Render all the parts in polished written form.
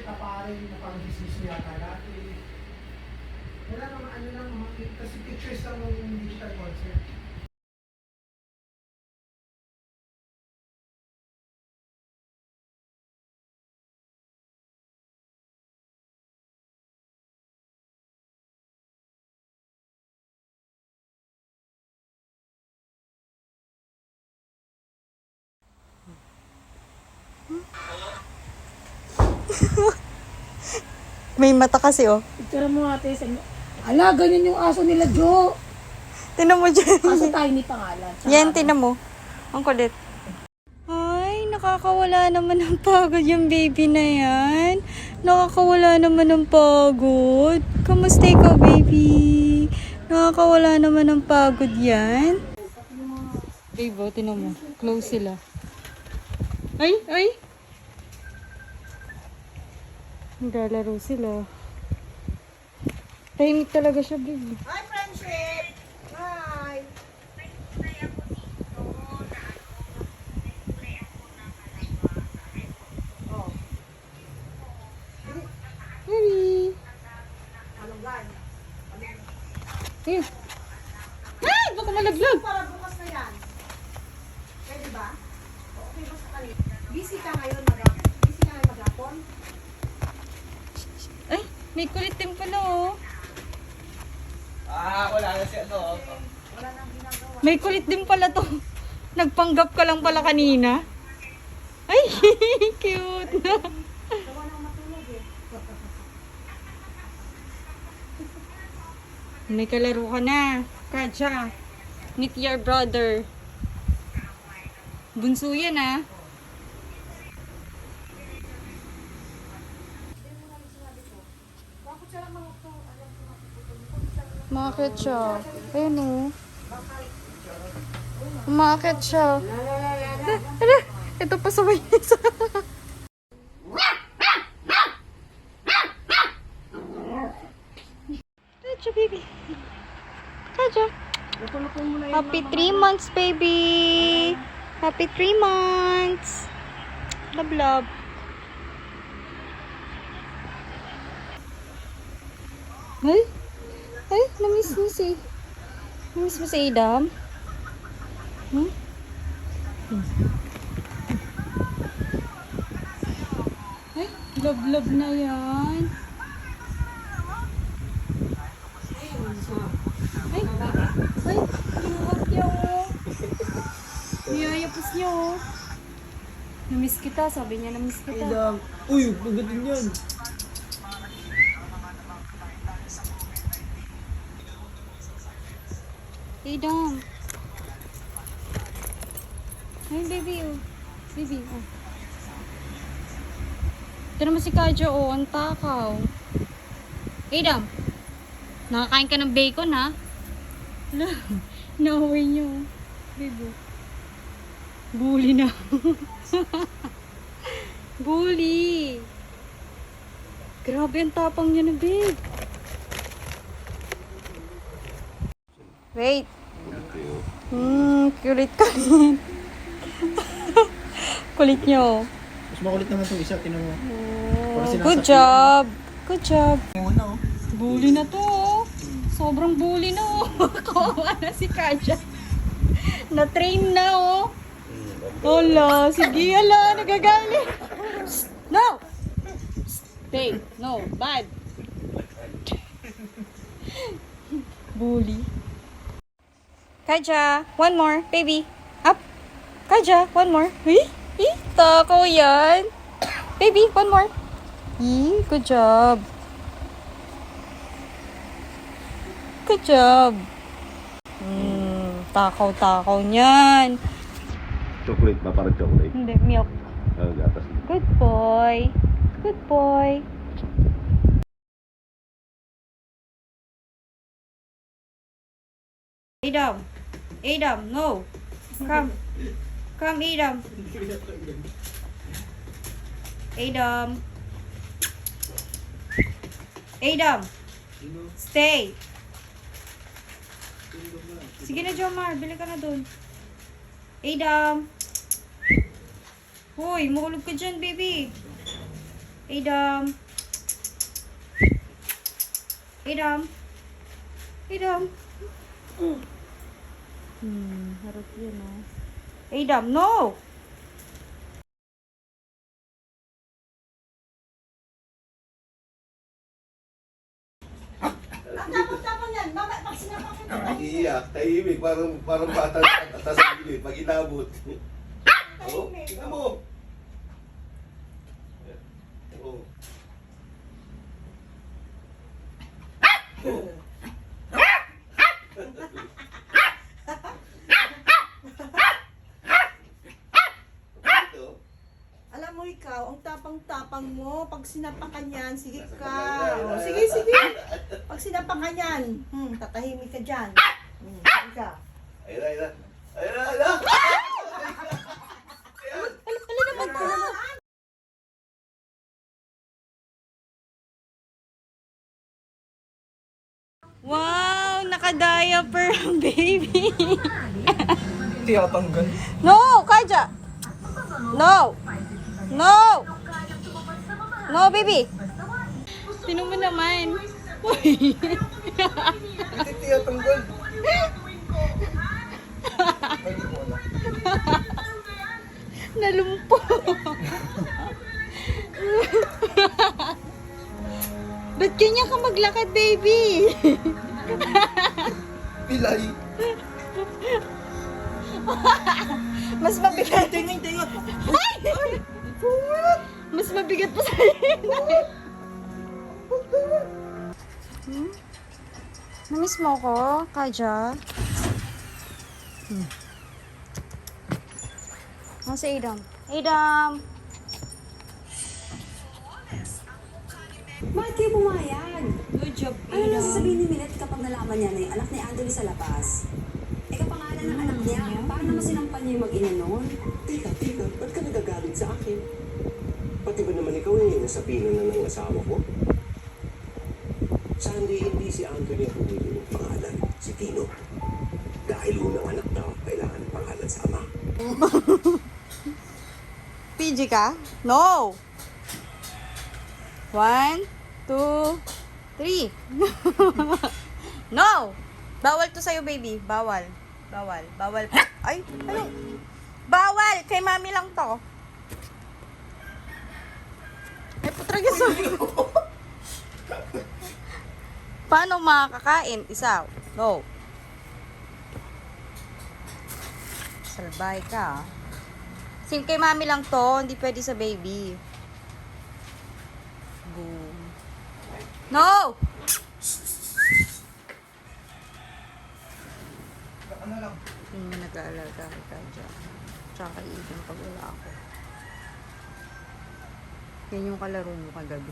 taparin na pang-dismiss yata dati. Wala naman ano lang, kasi pictures lang ng digital concert. May mata kasi, oh. Picture mo ate. Ala, ganyan yung aso nila, Jo. Tinan mo dyan. Aso Tiny pangalan. Yan, tinan mo. Ang kulit. Ay, nakakawala naman ng pagod yung baby na yan. Nakakawala naman ng pagod. Kamusta ikaw, baby? Nakakawala naman ng pagod yan. Babe, oh, tinan mo. Close sila. Ay, ay. Naglalaro sila. Tahimik talaga siya, baby. Hi, friendship! Hi! Harry! Anong gan? Ayun. Ay! Baka malaglag! Para bukas na yan. Pwede ba? Okay ba sa kanila? Busy ka ngayon maghapon? Ay! May kulit din pala, oh. Wala na siya, no? Wala nang ginagawa. May kulit din pala to. Nagpanggap ka lang pala kanina. Ay! Cute na. Gawa nang matulog eh. May kalaro ka na. Katya. Meet your brother. Bunso yan, ah. Umakit siya. Ayun, oh. Umakit siya. Ala, ito pa sa walis. Kaja, baby. Kaja. Happy 3 months, baby. Happy 3 months. Love, love. Ay, ay, namiss mo si... Namiss mo si Adam? Hmm? Ay, love, love na yan. Ay, ay, kinuwag niya, oh. Niyayapos niya, oh. Namiss kita, sabi niya, namiss kita. Uy, pagdating yan. Adam. Ay, baby, oh. Baby, oh. Ito naman si Kajo, oh. Ang takaw. Adam. Nakakain ka ng bacon, ha? Hala. Naaway niyo, oh. Baby, oh. Bully na. Bully. Grabe ang tapang niya na, babe. Wait. Kulit ka rin. Kulit niyo. Mas makulit naman itong isa, tinan mo. Oh, good job. Good job. Ngayon na, oh. Bully na to, oh. Sobrang bully na, oh. Kawawa na si Kaja. Na-train na, oh. Hola, sige, ala, nagagalit. No! Babe, no, bad. Bully. Kaja, one more, baby. Up. Kaja, one more. Takaw yan. Baby, one more. Good job. Good job. Takaw-takaw niyan. Chocolate ba? Parang chocolate. Hindi, milk. Gatas. Good boy. Good boy. Adam. Adam, no. Come. Come, Adam. Adam. Adam. Stay. Sige na, Jomar. Bili ka na dun. Adam. Hoy, makulog ka dyan, baby. Adam. Adam. Adam. Harap yun ah. Adam, no! Iiyak, tahimik, parang bata atas sa gilid, pag inabot. Oh, tingnan mo. Oh. Oh. Ito. Alam mo ikaw, ang tapang-tapang mo. Pag sinapakan yan, sige Nasa ka. kamay na. Oh, sige, sige. Pag sinapakan yan, tatahimik ka dyan. Sige ka. Ayun na, ayun na. Ayun na, ayun na. Ano naman to? Wow! Naka-diaper ang baby. Tiyatanggal. No! Kaja! No! No! No, baby! Sino mo naman? Uy! Hindi tiyatanggal. Nalumpo. Ba't kanya ka maglakad, baby? Pilay. Mas mabigat. Tingin. Ay! Mas mabigat pa sa'yo. Namiss mo ko, Kaja? Ano si Adam? Adam! Bakit kayo pumayag? Good job, Ano na sasabihin ni Minette kapag nalaman niya na yung anak ni Anthony sa labas? Kapangalan ng anak niya, para naman sinampan niya yung mag-ina noon. Teka, ba't ka nagagalit sa akin? Pati ba naman ikaw nasa pino na ng asawa ko? Sandy, hindi si Anthony ang pumili ng pangalan, si Tino. Dahil unang anak na, kailangan ng pangalan sa ama. PG ka? No! 1, 2, 3. No! Bawal to sa'yo, baby. Bawal. Ay, ano? Bawal! Kay mami lang to. Ay, putragis. Paano makakakain? Isa. No. Salbay ka. Sim kay mami lang to. Hindi pwede sa baby. Boom. No! Ano lang. Hindi mo nag-aalaga kay Kaja. Tsaka kay Eden pag wala ako. Yan yung kalaro mo kagabi.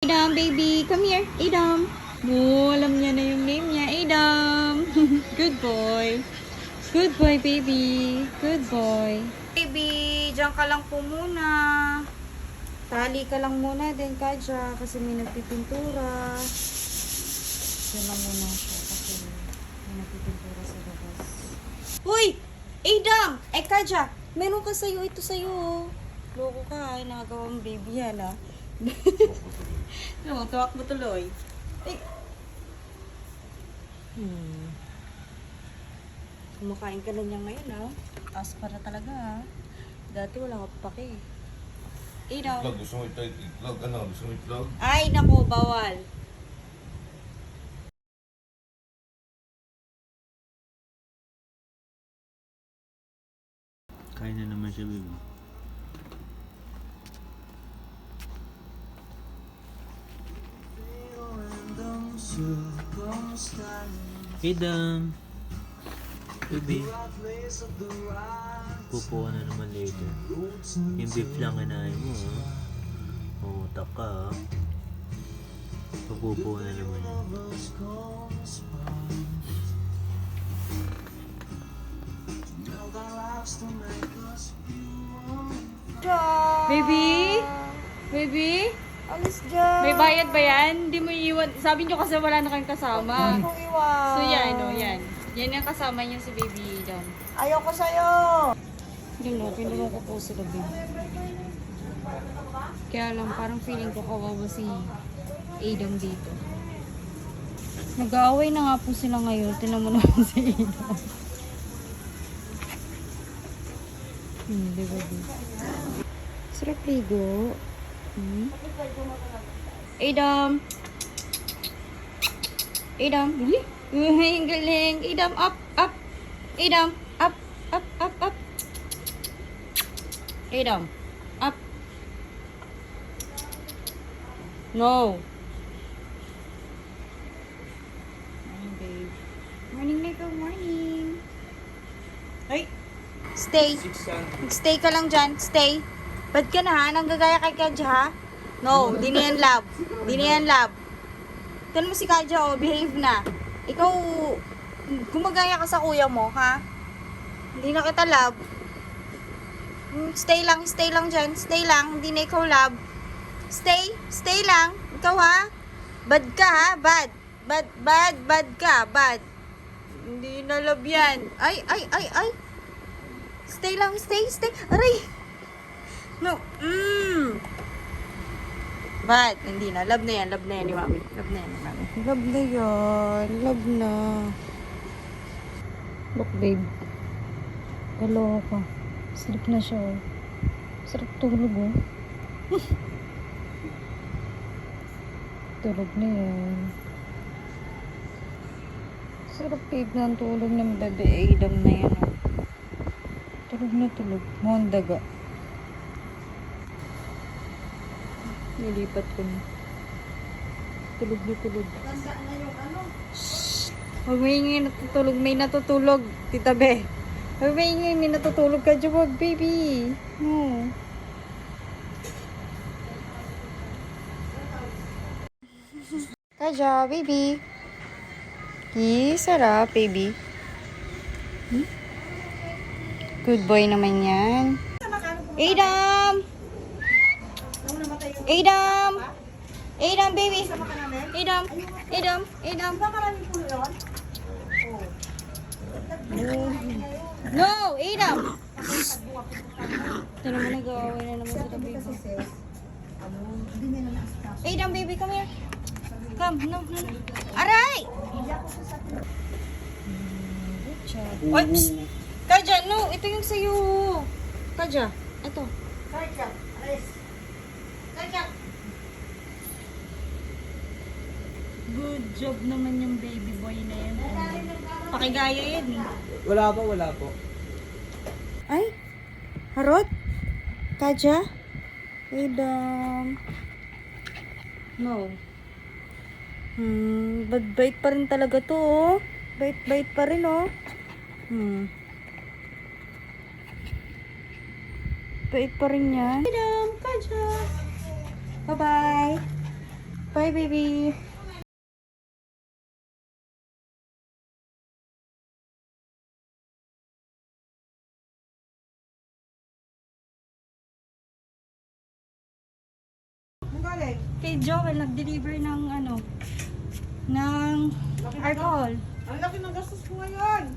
Adam, baby. Come here. Adam. Oh, alam niya na yung name niya. Adam. Good boy. Good boy, baby. Good boy. Baby, diyan ka lang po muna. Tali ka lang muna din, Kaja, kasi may nagpipintura. Diyan lang muna siya kasi may nagpipintura sa labas. Uy! Adam! Eh, Kaja, meron ka sa'yo. Ito sa'yo. Loko ka, ay nakagawang baby yan, ah. No, tuwak mo tuloy. Ay. Kumakain ka na niya ngayon, ah. Taas para talaga, ah. Dati wala ka pake. Ikaw. Itlog, gusto mo ito, itlog, ano, gusto mo itlog? Ay, naku, bawal. Kain na naman siya, baby. Adam. Baby. Pupo ka na naman later. Yung beef lang kinain mo, ha? Umutak ka, ha? Pupupo na naman. Baby? Baby? Alis dyan. May bayad ba yan? Hindi mo iiwan. Sabi nyo kasi wala na kayong kasama. Kung iwan. So yan, oh, yan. Yan yung kasama niyo si Baby Adam. Ayoko sa'yo. Yun o, pinulong ko po sila, babe. Kaya lang, parang feeling ko kawawa si Adam dito. Nag-aaway na nga po sila ngayon. Tinan mo naman si Adam. Di ba, babe? Sarap ligo. Adam! Adam! Ang galing! Adam, up! Up! Adam, up! Up! Up! Up! Adam, up! No! Morning, babe. Morning, Nico. Morning. Ay, Stay. Stay ka lang dyan. Stay. Ba't ka na ha? Nanggagaya kay Kadja ha? No, di na yan love. Di na yan love. Tignan mo si Kadja oh, behave na. Ikaw, gumagaya ka sa kuya mo, ha? Hindi na kita love. Stay lang dyan. Stay lang, hindi na ikaw love. Stay lang. Ikaw ha? Bad ka ha? Bad ka. Bad. Hindi na love yan. Ay. Stay lang, stay. Aray! No. Bad. Hindi na. Love na yan ni Mami. Love na yan. Love na. Look, babe. Dalawa ka. Sleep na siya, oh. Sarap tulog, oh. Tulog na yan. Sarap, babe, na ang tulog ng bebe Adam na yan, oh. Tulog na tulog. Mukhang daga. Nilipat ko na. Tulog na tulog. ganda na yung ano. Huwag maingay natutulog. May natutulog, Tita Be. Huwag maingay, may natutulog ka dyan. Huwag, baby. No. Kadya, baby. Sarap, baby. Good boy naman yan. Adam! Adam, baby! Adam! Maraming pulo yun? No! Adam! Ito naman nag-aaway na naman sila, baby. Hindi niya na naasikaso. Adam, baby, come here. Come, no. Aray! Good job. Oy, psst! Kadya, no! Ito yung sa'yo. Kadya, ito. Karka, alis. Karka. Good job naman yung baby boy na yan. Pakigaya yan eh. Wala po. Ay, harot? Kadya? Adam. No. Bait pa rin talaga to, oh. Bait pa rin, oh. Bait pa rin yan. Adam, Kadya. Bye-bye. Bye, baby. Ang galing. Kay Joel, nag-deliver ng ng alcohol. Ang laki ng gastos ko ngayon.